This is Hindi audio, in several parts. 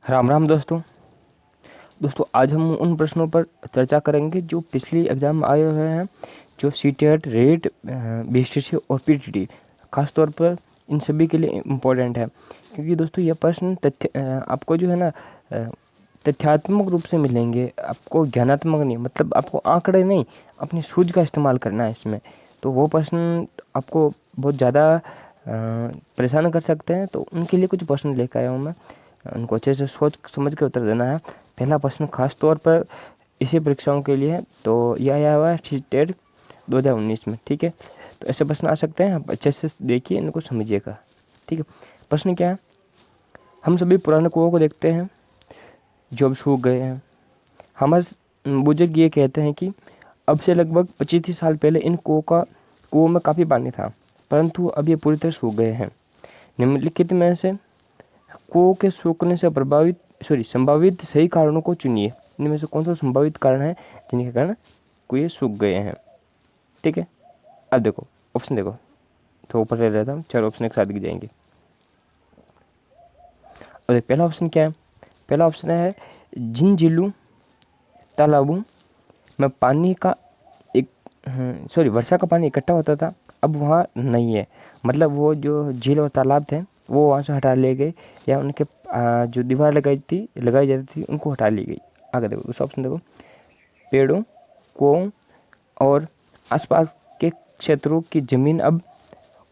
राम राम दोस्तों। आज हम उन प्रश्नों पर चर्चा करेंगे जो पिछली एग्जाम में आए हुए हैं, जो सीटेट, रेट, बीएसटीसी और पीटीटी। खासतौर पर इन सभी के लिए इम्पोर्टेंट है, क्योंकि दोस्तों यह प्रश्न आपको जो है ना तथ्यात्मक रूप से मिलेंगे, आपको ज्ञानात्मक नहीं, मतलब आपको आंकड़े नहीं, अपनी सूझ का इस्तेमाल करना है इसमें। तो वो प्रश्न आपको बहुत ज़्यादा परेशान कर सकते हैं, तो उनके लिए कुछ प्रश्न लेकर आया हूँ मैं। उनको अच्छे से सोच समझ कर उत्तर देना है। पहला प्रश्न खास तौर पर इसी परीक्षाओं के लिए है, तो यह आया हुआ है सीटेट 2019 में। ठीक है, तो ऐसे प्रश्न आ सकते हैं, आप अच्छे से देखिए, इनको समझिएगा। ठीक है, प्रश्न क्या है? हम सभी पुराने कुओं को देखते हैं जो अब सूख गए हैं। हमारे बुजुर्ग ये कहते हैं कि अब से लगभग 25 साल पहले इन कुओं में काफ़ी पानी था, परंतु अब ये पूरी तरह सूख गए हैं। निम्नलिखित में से कुओं के सूखने से संभावित सही कारणों को चुनिए। इनमें से कौन सा संभावित कारण है जिनके कारण कुएं सूख गए हैं? ठीक है, अब देखो ऑप्शन, देखो तो ऊपर ले लेता हूँ, 4 ऑप्शन एक साथ दिख जाएंगे। और पहला ऑप्शन क्या है? पहला ऑप्शन है जिन झीलों, तालाबों में पानी का एक वर्षा का पानी इकट्ठा होता था, अब वहाँ नहीं है। मतलब वो जो झील और तालाब थे वो वहाँ से हटा लिए गए, या उनके जो दीवार लगाई जाती थी उनको हटा ली गई। आगे देखो दूसरा ऑप्शन, देखो पेड़ों, कुओं और आसपास के क्षेत्रों की ज़मीन अब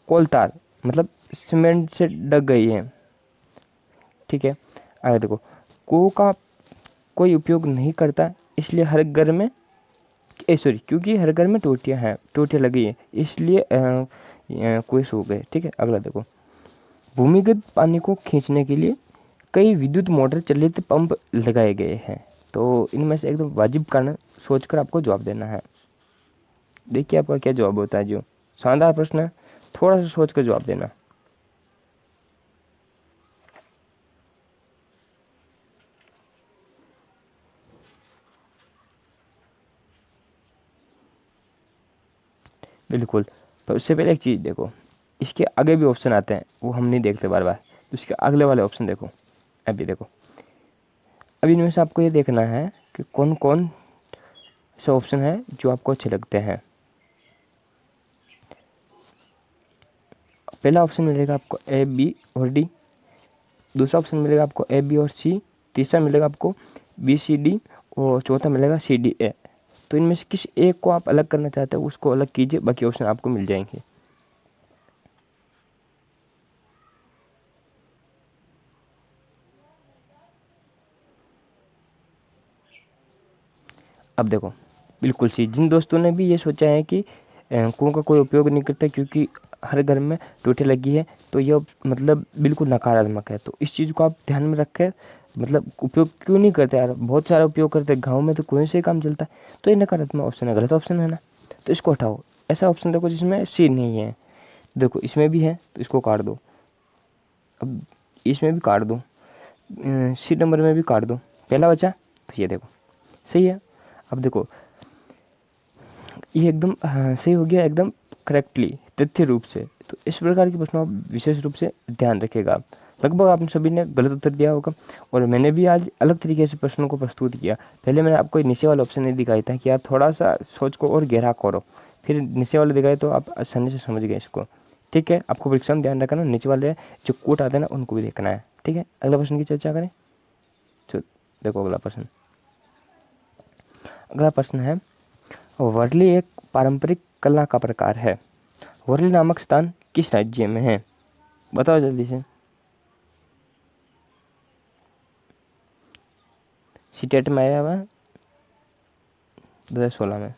कोलतार मतलब सीमेंट से ढक गई है। ठीक है, आगे देखो कुओं का कोई उपयोग नहीं करता, इसलिए हर घर में क्योंकि हर घर में टोटियाँ लगी है, इसलिए कुएं सूख गए। ठीक है, अगला देखो भूमिगत पानी को खींचने के लिए कई विद्युत मोटर चालित पंप लगाए गए हैं। तो इनमें से एकदम वाजिब कारण सोचकर आपको जवाब देना है। देखिए आपका क्या जवाब होता है। जो शानदार प्रश्न है, थोड़ा सा सोच कर जवाब देना। बिल्कुल। तो उससे पहले एक चीज़ देखो, इसके आगे भी ऑप्शन आते हैं, वो हम नहीं देखते बार बार, तो इसके अगले वाले ऑप्शन देखो। अभी देखो, अभी इनमें से आपको ये देखना है कि कौन कौन से ऑप्शन है जो आपको अच्छे लगते हैं। पहला ऑप्शन मिलेगा आपको ए, बी और डी। दूसरा ऑप्शन मिलेगा आपको ए, बी और सी। तीसरा मिलेगा आपको बी, सी, डी। और चौथा मिलेगा सी, डी, ए। तो इनमें से किस एक को आप अलग करना चाहते हो उसको अलग कीजिए, बाकी ऑप्शन आपको मिल जाएंगे। अब देखो, बिल्कुल सी, जिन दोस्तों ने भी ये सोचा है कि कुओं का कोई उपयोग नहीं करता क्योंकि हर घर में टूटी लगी है, तो यह मतलब बिल्कुल नकारात्मक है। तो इस चीज़ को आप ध्यान में रखें, मतलब उपयोग क्यों नहीं करते यार, बहुत सारा उपयोग करते हैं, गाँव में तो कुएं से ही काम चलता है। तो ये नकारात्मक ऑप्शन है, गलत ऑप्शन है ना, तो इसको हटाओ। ऐसा ऑप्शन देखो जिसमें सी नहीं है, देखो इसमें भी है तो इसको काट दो। अब इसमें भी काट दो, सी नंबर में भी काट दो, पहला बचा तो ये देखो सही है। अब देखो ये एकदम सही हो गया, एकदम करेक्टली, तथ्य रूप से। तो इस प्रकार के प्रश्नों आप विशेष रूप से ध्यान रखिएगा। लगभग आप सभी ने गलत उत्तर दिया होगा, और मैंने भी आज अलग तरीके से प्रश्नों को प्रस्तुत किया। पहले मैंने आपको नीचे वाला ऑप्शन नहीं दिखाया था कि आप थोड़ा सा सोच को और गहरा करो, फिर नीचे वाले दिखाए तो आप आसानी से समझ गए इसको। ठीक है, आपको परीक्षा में ध्यान रखना, नीचे वाले जो कोट आते हैं ना उनको भी देखना है। ठीक है, अगला प्रश्न की चर्चा करें। तो देखो अगला प्रश्न है, वर्ली एक पारंपरिक कला का प्रकार है। वर्ली नामक स्थान किस राज्य में है? बताओ जल्दी से। सीटेट में आया हुआ 2016 में।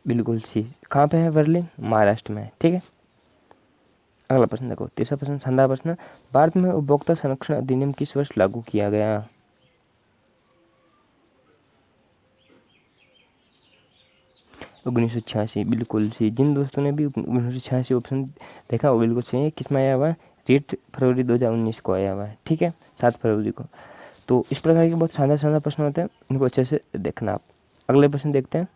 बिल्कुल सी, कहाँ पे है वर्ली? महाराष्ट्र में है। ठीक है, अगला प्रश्न देखो, तीसरा प्रश्न, शानदार प्रश्न। भारत में उपभोक्ता संरक्षण अधिनियम किस वर्ष लागू किया गया? 1986। बिल्कुल सी, जिन दोस्तों ने भी 1986 ऑप्शन देखा वो बिल्कुल सही है। किस में आया हुआ है? रेट फरवरी 2019 को आया हुआ है। ठीक है, 7 फरवरी को। तो इस प्रकार के बहुत शानदार शानदार प्रश्न होते हैं, इनको अच्छे से देखना आप। अगले प्रश्न देखते हैं।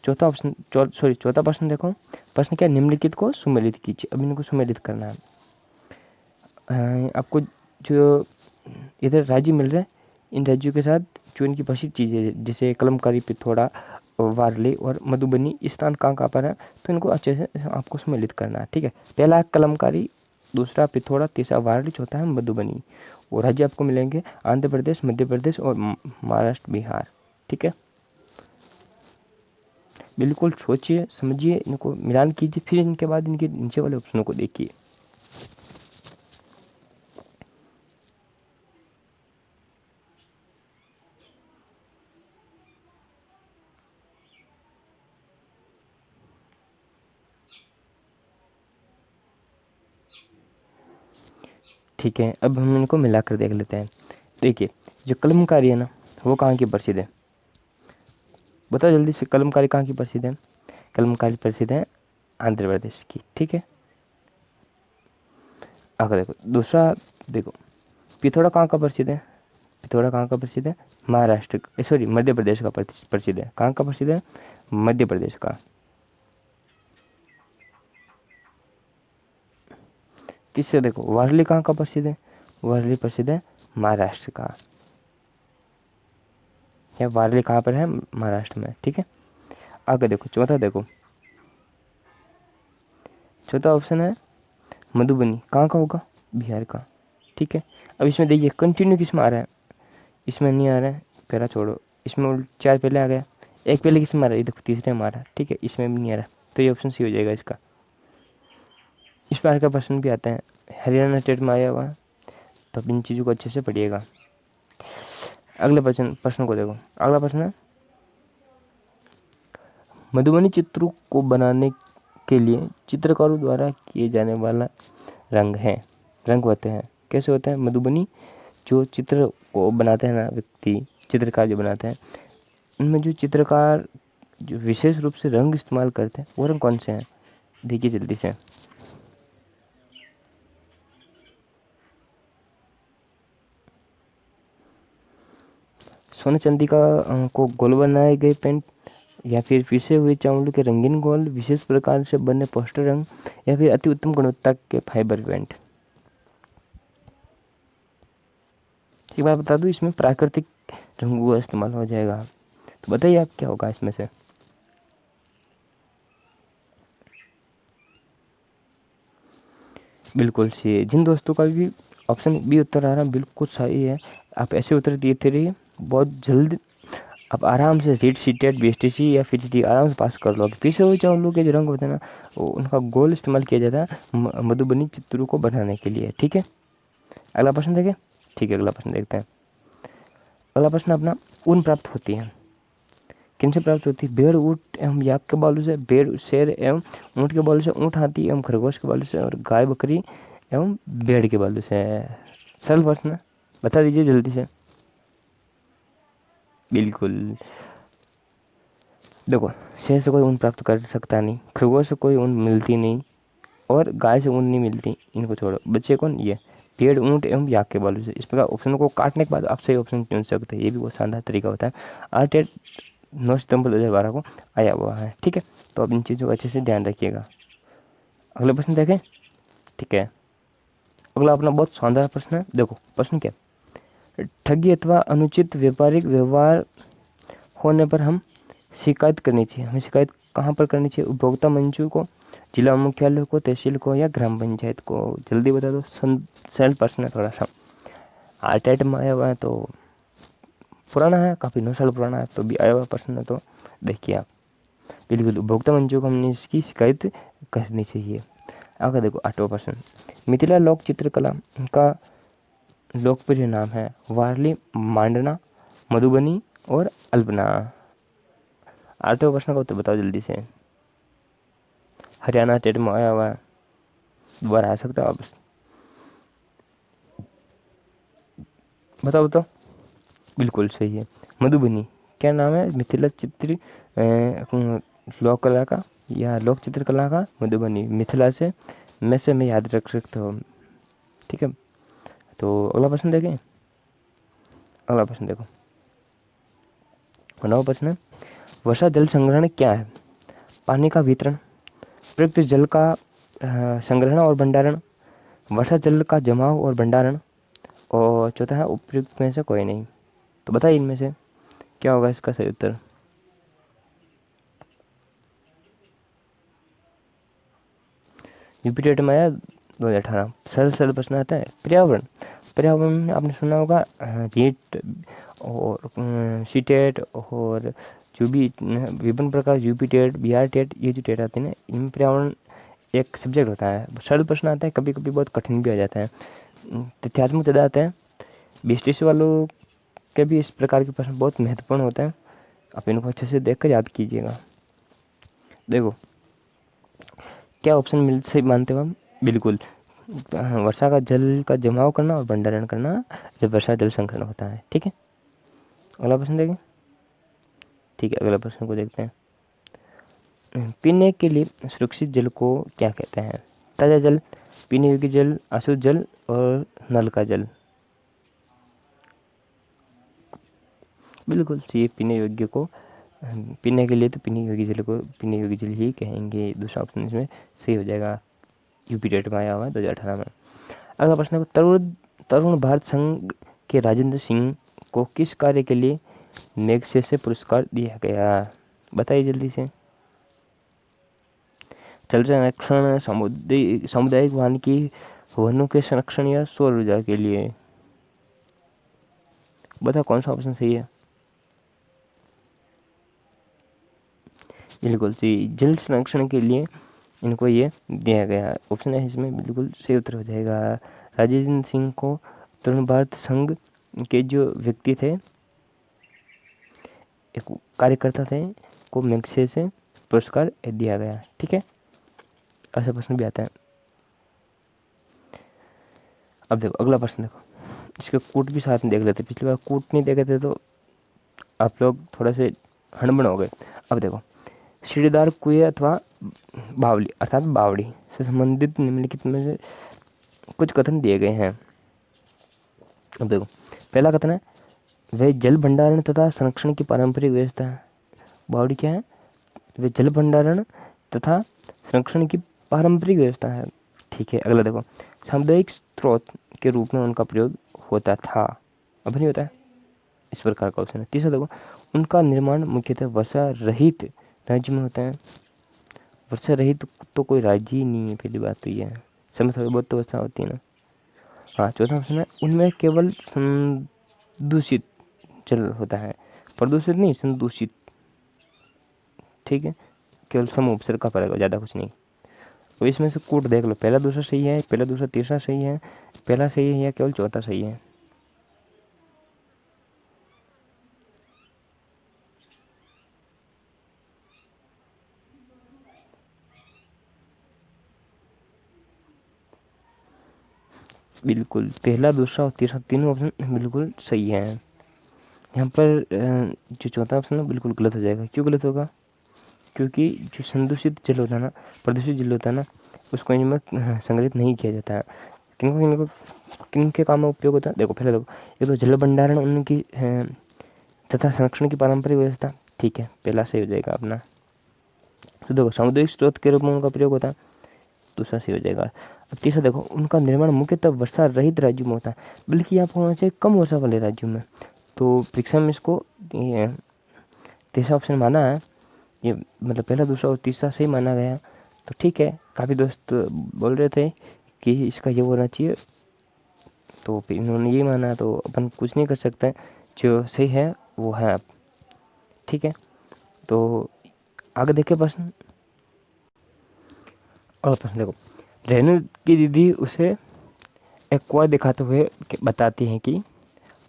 चौथा प्रश्न देखो। प्रश्न क्या, निम्नलिखित को सुमेलित कीजिए। अब इनको सुमेलित करना है। आपको जो इधर राज्य मिल रहे हैं, इन राज्यों के साथ जो इनकी प्रसिद्ध चीज़ें जैसे कलमकारी, पिथौरा, वारली और मधुबनी स्थान कहाँ पर है, तो इनको अच्छे से आपको सुमेलित करना है। ठीक है, पहला है कलमकारी, दूसरा पिथौरा, तीसरा वारली, चौथा है मधुबनी। और राज्य आपको मिलेंगे आंध्र प्रदेश, मध्य प्रदेश और महाराष्ट्र, बिहार। ठीक है, बिल्कुल सोचिए समझिए, इनको मिलान कीजिए, फिर इनके बाद इनके नीचे वाले ऑप्शनों को देखिए। ठीक है, अब हम इनको मिलाकर देख लेते हैं। देखिए, जो कलमकारी है ना, वो कहाँ की प्रसिद्ध है, बताओ जल्दी से, कलमकारी कहाँ की प्रसिद्ध है? कलमकारी प्रसिद्ध है आंध्र प्रदेश की। ठीक है, आगे देखो दूसरा, देखो पिथौरा कहाँ का प्रसिद्ध है? पिथौरा कहाँ का प्रसिद्ध है? महाराष्ट्र, सॉरी मध्य प्रदेश का प्रसिद्ध है। कहाँ का प्रसिद्ध है? मध्य प्रदेश का। तीसरा देखो, वारली कहाँ का प्रसिद्ध है? वारली प्रसिद्ध है महाराष्ट्र का। या वारली कहाँ पर है? महाराष्ट्र में। ठीक है, आगे देखो चौथा, देखो चौथा ऑप्शन है मधुबनी, कहाँ का होगा? बिहार का। ठीक है, अब इसमें देखिए कंटिन्यू किस में आ रहा है, इसमें नहीं आ रहा है, पहला छोड़ो, इसमें 4 पहले आ गया, एक पहले किस में आ रहा है? देखो तीसरे में आ रहा है। ठीक है, इसमें भी नहीं आ रहा, तो ये ऑप्शन सी हो जाएगा इसका। इस बार का प्रश्न भी आता है, हरियाणा स्टेट में आया हुआ है, तो अब इन चीज़ों को अच्छे से पढ़िएगा। अगले प्रश्न को देखो। अगला प्रश्न है, मधुबनी चित्रों को बनाने के लिए चित्रकारों द्वारा किए जाने वाला रंग होते हैं। कैसे होते हैं? मधुबनी जो चित्र को बनाते हैं ना व्यक्ति, चित्रकार जो बनाते हैं, उनमें जो चित्रकार जो विशेष रूप से रंग इस्तेमाल करते हैं, वो रंग कौन से हैं? देखिए जल्दी से। सोने चांदी का को गोल बनाए गए पेंट, या फिर पिसे हुए चावल के रंगीन गोल, विशेष प्रकार से बने पोस्टर रंग, या फिर अति उत्तम गुणवत्ता के फाइबर पेंट। एक बार बता दूं, इसमें प्राकृतिक रंगों का इस्तेमाल हो जाएगा। तो बताइए आप क्या होगा इसमें से? बिल्कुल सही है। जिन दोस्तों का भी ऑप्शन बी उत्तर आ रहा है, बिल्कुल सही है। आप ऐसे उत्तर देते रहिए, बहुत जल्द आप आराम से रीट सीटेट BSTC या फिर TT आराम से पास कर लोगे। पीछे हुए चावलों के जो रंग होते हैं ना, वो उनका गोल इस्तेमाल किया जाता है मधुबनी चित्रों को बनाने के लिए। ठीक है, अगला प्रश्न देखें। ठीक है, अगला प्रश्न देखते हैं। अगला प्रश्न अपना, ऊन प्राप्त होती है किन से प्राप्त होती है? भेड़, ऊँट एवं याक के बालों से, भेड़, शेर एवं ऊँट के बालों से, ऊँट, हाथी एवं खरगोश के बालों से, और गाय, बकरी एवं भेड़ के बालों से। सरल प्रश्न, बता दीजिए जल्दी से। बिल्कुल, देखो शेर से कोई ऊन प्राप्त कर सकता नहीं, खरगोश से कोई ऊन मिलती नहीं, और गाय से ऊन नहीं मिलती। इनको छोड़ो, बच्चे कौन? ये भेड़, ऊँट एवं याक के बालों से। इस प्रकार ऑप्शन को काटने के बाद आप सही ऑप्शन चुन सकते हैं। ये भी बहुत शानदार तरीका होता है। आर्टेट 9 सितंबर 2012 को आया हुआ है। ठीक है, तो अब इन चीज़ों का अच्छे से ध्यान रखिएगा। अगला प्रश्न देखें। ठीक है, अगला अपना बहुत शानदार प्रश्न है। देखो प्रश्न क्या, ठगी अथवा अनुचित व्यापारिक व्यवहार होने पर हम शिकायत करनी चाहिए। हमें शिकायत कहाँ पर करनी चाहिए? उपभोक्ता मंचों को, जिला मुख्यालय को, तहसील को, या ग्राम पंचायत को? जल्दी बता दो। सरल प्रश्न है थोड़ा सा, आर्टेट में आया हुआ है, तो पुराना है, काफ़ी 9 साल पुराना है, तो भी आया हुआ प्रश्न है। तो देखिए आप, बिल्कुल उपभोक्ता मंचों को हमने इसकी शिकायत करनी चाहिए। आगे देखो 8वां प्रश्न, मिथिला लोक चित्रकला का लोकप्रिय नाम है वारली, मांडना, मधुबनी और अल्पना। 8वें प्रश्न का उत्तर बताओ जल्दी से। हरियाणा स्टेट में आया हुआ है, दोबारा आ सकता है वापस, बताओ बताओ। बिल्कुल सही है, मधुबनी। क्या नाम है? मिथिला चित्र लोक कला का या लोक चित्रकला का मधुबनी, मिथिला से मैं याद रख सकते हो। ठीक है, तो अगला प्रश्न देखें। अगला प्रश्न देखो, 9वां प्रश्न है, वर्षा जल संग्रहण क्या है? पानी का वितरण, प्रयुक्त जल का संग्रहण और भंडारण, वर्षा जल का जमाव और भंडारण, और चौथा है उपयुक्त में से कोई नहीं। तो बताइए इनमें से क्या होगा इसका सही उत्तर? यूपी टेट में आया 2018। सरल सरल प्रश्न आता है। पर्यावरण, पर्यावरण में आपने सुना होगा रीट और सीटेट और जो भी विभिन्न प्रकार यूपी टेट, बिहार टेट, ये जो टेट आते हैं ना, इनमें पर्यावरण एक सब्जेक्ट होता है। सरल प्रश्न आता है, कभी कभी बहुत कठिन भी आ जाता है, तथ्यात्मक ज़्यादा आता है। बीएसटीसी वालों के भी इस प्रकार के प्रश्न बहुत महत्वपूर्ण होते हैं, आप इनको अच्छे से देख कर याद कीजिएगा। देखो क्या ऑप्शन मिल सही मानते हो हम? बिल्कुल, वर्षा का जल का जमाव करना और भंडारण करना जब वर्षा जल संग्रहण होता है। ठीक है, अगला प्रश्न देखें। ठीक है, अगला प्रश्न को देखते हैं। पीने के लिए सुरक्षित जल को क्या कहते हैं? ताज़ा जल, पीने योग्य जल, अशुद्ध जल और नल का जल। बिल्कुल सही, पीने योग्य को, पीने के लिए तो पीने योग्य जल को पीने योग्य जल ही कहेंगे। दूसरा ऑप्शन इसमें सही हो जाएगा, यूपी टेट में आया हुआ है 2018 में। अगला प्रश्न है, तरुण तरुण भारत संघ के राजेंद्र सिंह को किस कार्य के लिए मैग्सेसे पुरस्कार दिया गया? बताइए जल्दी से। जल संरक्षण, सामुदायिक वानिकी, वनों के संरक्षण या सौर ऊर्जा के लिए? बताओ कौन सा ऑप्शन सही है? बिल्कुल सही, जल संरक्षण के लिए इनको ये दिया गया। ऑप्शन है इसमें बिल्कुल सही उत्तर हो जाएगा। राजेंद्र सिंह को तरुण भारत संघ के जो व्यक्ति थे, एक कार्यकर्ता थे, को मैग्सेसे पुरस्कार दिया गया। ठीक है, ऐसा प्रश्न भी आता है। अब देखो अगला प्रश्न, देखो इसके कूट भी साथ में देख लेते। पिछली बार कूट नहीं देखे थे तो आप लोग थोड़े से हड़बड़ हो गए। अब देखो, सीढ़ीदार कुएं अथवा बावली अर्थात बावड़ी से संबंधित निम्नलिखित में से कुछ कथन दिए गए हैं। अब देखो, पहला कथन है, वह जल भंडारण तथा संरक्षण की पारंपरिक व्यवस्था है। बावड़ी क्या है? वह जल भंडारण तथा संरक्षण की पारंपरिक व्यवस्था है। ठीक है, अगला देखो, सामुदायिक स्रोत के रूप में उनका प्रयोग होता था। अब नहीं होता है, इस प्रकार का ऑप्शन है। तीसरा देखो, उनका निर्माण मुख्यतः वर्षा रहित राज्य में होता है। वर्षा रहित तो कोई राज्य ही नहीं है, पहली बात तो ये है, समय थोड़ी बहुत तो वर्षा होती है ना। हाँ, चौथा ऑप्शन है, उनमें केवल संदूषित जल होता है, प्रदूषित नहीं, संदूषित। ठीक है, केवल सम उपसर्ग का फर्क है, ज़्यादा कुछ नहीं। तो इसमें से कूट देख लो, पहला दूसरा सही है, पहला दूसरा तीसरा सही है, पहला सही है या केवल चौथा सही है? बिल्कुल, पहला दूसरा और तीसरा तीनों ऑप्शन बिल्कुल सही है। यहाँ पर जो चौथा ऑप्शन है बिल्कुल गलत हो जाएगा। क्यों गलत होगा? क्योंकि जो संदूषित जल होता है ना, प्रदूषित जल होता है ना, उसको इनमें संग्रहित नहीं किया जाता है। किन के काम में उपयोग होता है? देखो पहले देखो, ये तो जल भंडारण उनकी तथा संरक्षण की पारंपरिक व्यवस्था। ठीक है, पहला सही हो जाएगा अपना। तो देखो, सामुदायिक स्रोत के रूप में उनका प्रयोग होता है, दूसरा सही हो जाएगा। अब तीसरा देखो, उनका निर्माण मुख्यतः वर्षा रहित राज्यों में होता है, बल्कि यहाँ पर होना चाहिए कम वर्षा वाले राज्यों में। तो परीक्षा में इसको तीसरा ऑप्शन माना है, ये मतलब पहला दूसरा और तीसरा सही माना गया। तो ठीक है, काफ़ी दोस्त बोल रहे थे कि इसका ये होना चाहिए, तो फिर इन्होंने ये माना, तो अपन कुछ नहीं कर सकते, जो सही है वो है अब। ठीक है, तो आगे देखे प्रश्न। और प्रश्न देखो, रेणु की दीदी उसे एक कुआं दिखाते हुए बताती हैं कि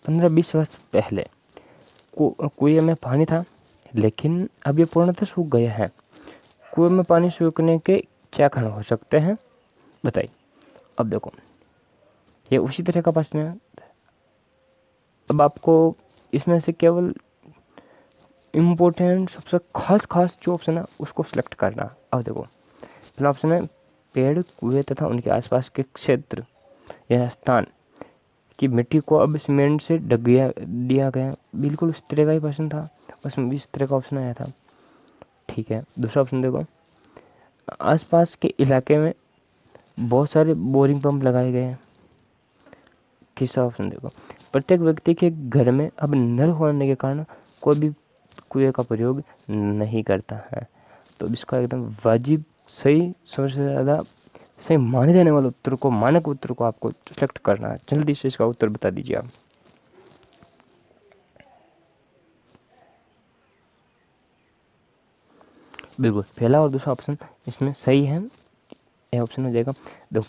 15-20 वर्ष पहले कुएं में पानी था, लेकिन अब ये पूर्णतः सूख गया है। कुएं में पानी सूखने के क्या कारण हो सकते हैं, बताइए। अब देखो, ये उसी तरह का प्रश्न है। अब आपको इसमें से केवल इम्पोर्टेंट सबसे खास खास जो ऑप्शन है उसको सिलेक्ट करना। अब देखो, पहला ऑप्शन है, पेड़, कुएं तथा उनके आसपास के क्षेत्र या स्थान की मिट्टी को अब सीमेंट से ढक दिया गया। बिल्कुल उस तरह का ही प्रश्न था, उसमें भी इस तरह का ऑप्शन आया था। ठीक है। दूसरा ऑप्शन देखो, आसपास के इलाके में बहुत सारे बोरिंग पंप लगाए गए हैं। तीसरा ऑप्शन देखो, प्रत्येक व्यक्ति के घर में अब नल होने के कारण कोई भी कुएं का प्रयोग नहीं करता है। तो इसका एकदम वाजिब, सही, सबसे ज़्यादा सही माने जाने वाले उत्तर को, मानक उत्तर को आपको सिलेक्ट करना है। जल्दी से इसका उत्तर बता दीजिए आप। बिल्कुल, पहला और दूसरा ऑप्शन इसमें सही है। ये ऑप्शन हो जाएगा। देखो,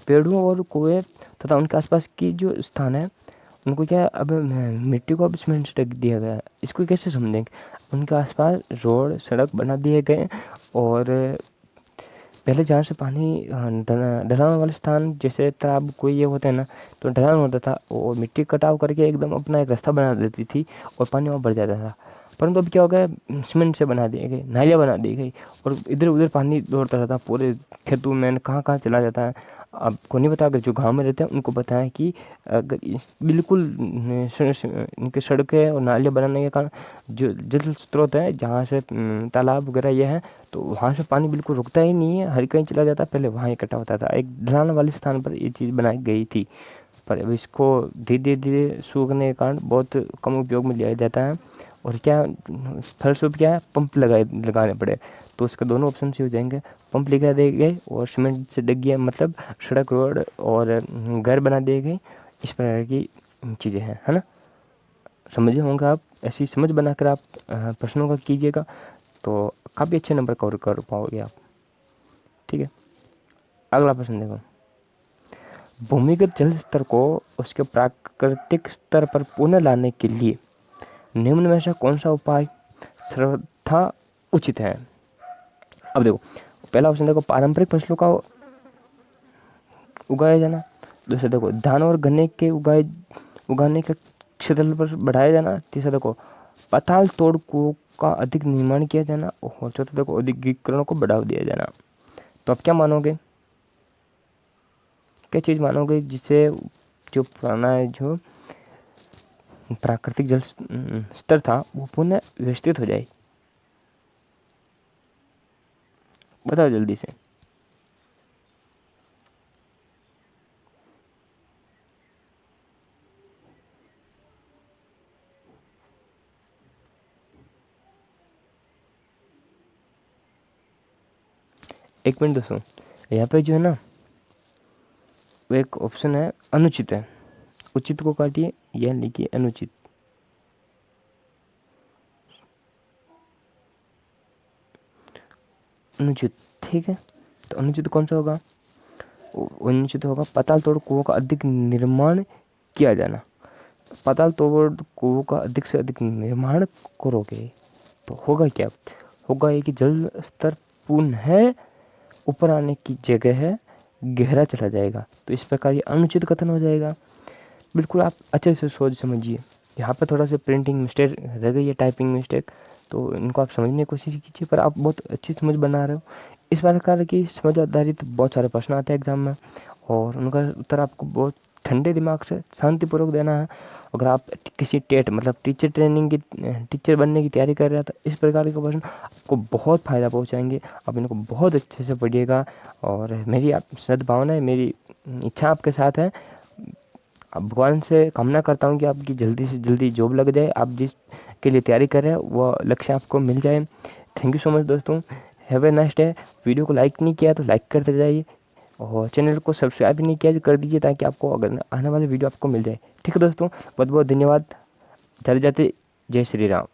पेड़ों और कुएं तथा उनके आसपास की जो स्थान है, उनको क्या है, अब मिट्टी को अब सीमेंट से ढक दिया गया है। इसको कैसे समझेंगे? उनके आसपास रोड, सड़क बना दिए गए, और पहले जहाँ से पानी ढलान वाले स्थान, जैसे तालाब कोई ये होता है ना, तो ढलान होता था और मिट्टी कटाव करके एकदम अपना एक रास्ता बना देती थी और पानी वहाँ भर जाता था। परंतु अब क्या हो गया, सीमेंट से बना दिए गए, नालियाँ बना दी गई, और इधर उधर पानी दौड़ता रहता, पूरे खेतों में कहाँ कहाँ चला जाता है। आपको नहीं पता, अगर जो गांव में रहते हैं उनको पता है कि अगर बिल्कुल इनके सड़कें और नालियाँ बनाने के कारण जो जल स्रोत है, जहाँ से तालाब वगैरह ये है, तो वहाँ से पानी बिल्कुल रुकता ही नहीं है, हर कहीं चला जाता है। पहले वहाँ इकट्ठा होता था, एक ढलान वाले स्थान पर ये चीज़ बनाई गई थी, पर अब इसको धीरे धीरे सूखने के कारण बहुत कम उपयोग में लिया जाता है। और क्या फलस्वरूप क्या है, पंप लगाने पड़े। तो उसके दोनों ऑप्शन से हो जाएंगे, पंप लगा दिए गए और सीमेंट से ढक गया, मतलब सड़क, रोड और घर बना दिए गए। इस प्रकार की चीज़ें हैं, है ना। समझे होंगे आप, ऐसी समझ बनाकर आप प्रश्नों का कीजिएगा तो काफ़ी अच्छे नंबर कवर कर पाओगे आप। ठीक है, अगला प्रश्न देखो, भूमिगत जल स्तर को उसके प्राकृतिक स्तर पर पुनः लाने के लिए निम्न में से कौन सा उपाय सर्वथा उचित है? अब देखो, पहला ऑप्शन देखो, पारंपरिक फसलों का उगाया जाना। दूसरा देखो, धान और गन्ने के उगाने का क्षेत्र पर बढ़ाया जाना। तीसरा देखो, पाताल तोड़ कुओं का अधिक निर्माण किया जाना। और चौथा देखो, औद्योगिकरण को बढ़ावा दिया जाना। तो आप क्या मानोगे, क्या चीज़ मानोगे जिससे जो पुराना है, जो प्राकृतिक जल स्तर था, वो पुनः व्यवस्थित हो जाए? बताओ जल्दी से। एक मिनट दोस्तों, यहाँ पे जो है ना, वो एक ऑप्शन है अनुचित है। उचित को काटिए, यह लिखिए अनुचित। अनुचित, ठीक है। तो अनुचित कौन सा होगा? अनुचित होगा, पाताल तोड़ कुओं का अधिक निर्माण किया जाना। पाताल तोड़ कुओं का अधिक से अधिक निर्माण करोगे तो होगा क्या? होगा ये कि जल स्तर पुनः ऊपर आने की जगह है गहरा चला जाएगा। तो इस प्रकार ये अनुचित कथन हो जाएगा। बिल्कुल आप अच्छे से सोच समझिए। यहाँ पर थोड़ा सा प्रिंटिंग मिस्टेक रह गई है, टाइपिंग मिस्टेक, तो इनको आप समझने की कोशिश कीजिए, पर आप बहुत अच्छी समझ बना रहे हो। इस प्रकार की समझ आधारित बहुत सारे प्रश्न आते हैं एग्जाम में, और उनका उत्तर आपको बहुत ठंडे दिमाग से शांतिपूर्वक देना है। अगर आप किसी टेट मतलब टीचर ट्रेनिंग की, टीचर बनने की तैयारी कर रहे हैं, तो इस प्रकार के प्रश्न आपको बहुत फ़ायदा पहुंचाएंगे। आप इनको बहुत अच्छे से पढ़िएगा, और मेरी आप सद्भावना है, मेरी इच्छा आपके साथ है। अब भगवान से कामना करता हूँ कि आपकी जल्दी से जल्दी जॉब लग जाए, आप जिस के लिए तैयारी कर रहे हैं वो लक्ष्य आपको मिल जाए। थैंक यू सो मच दोस्तों, have a nice day. Video को लाइक नहीं किया तो लाइक करते जाइए, और चैनल को सब्सक्राइब नहीं किया तो कर दीजिए, ताकि आपको अगर आने वाले वीडियो आपको मिल जाए। ठीक है दोस्तों, बहुत बहुत धन्यवाद। जाते जाते जय श्री राम।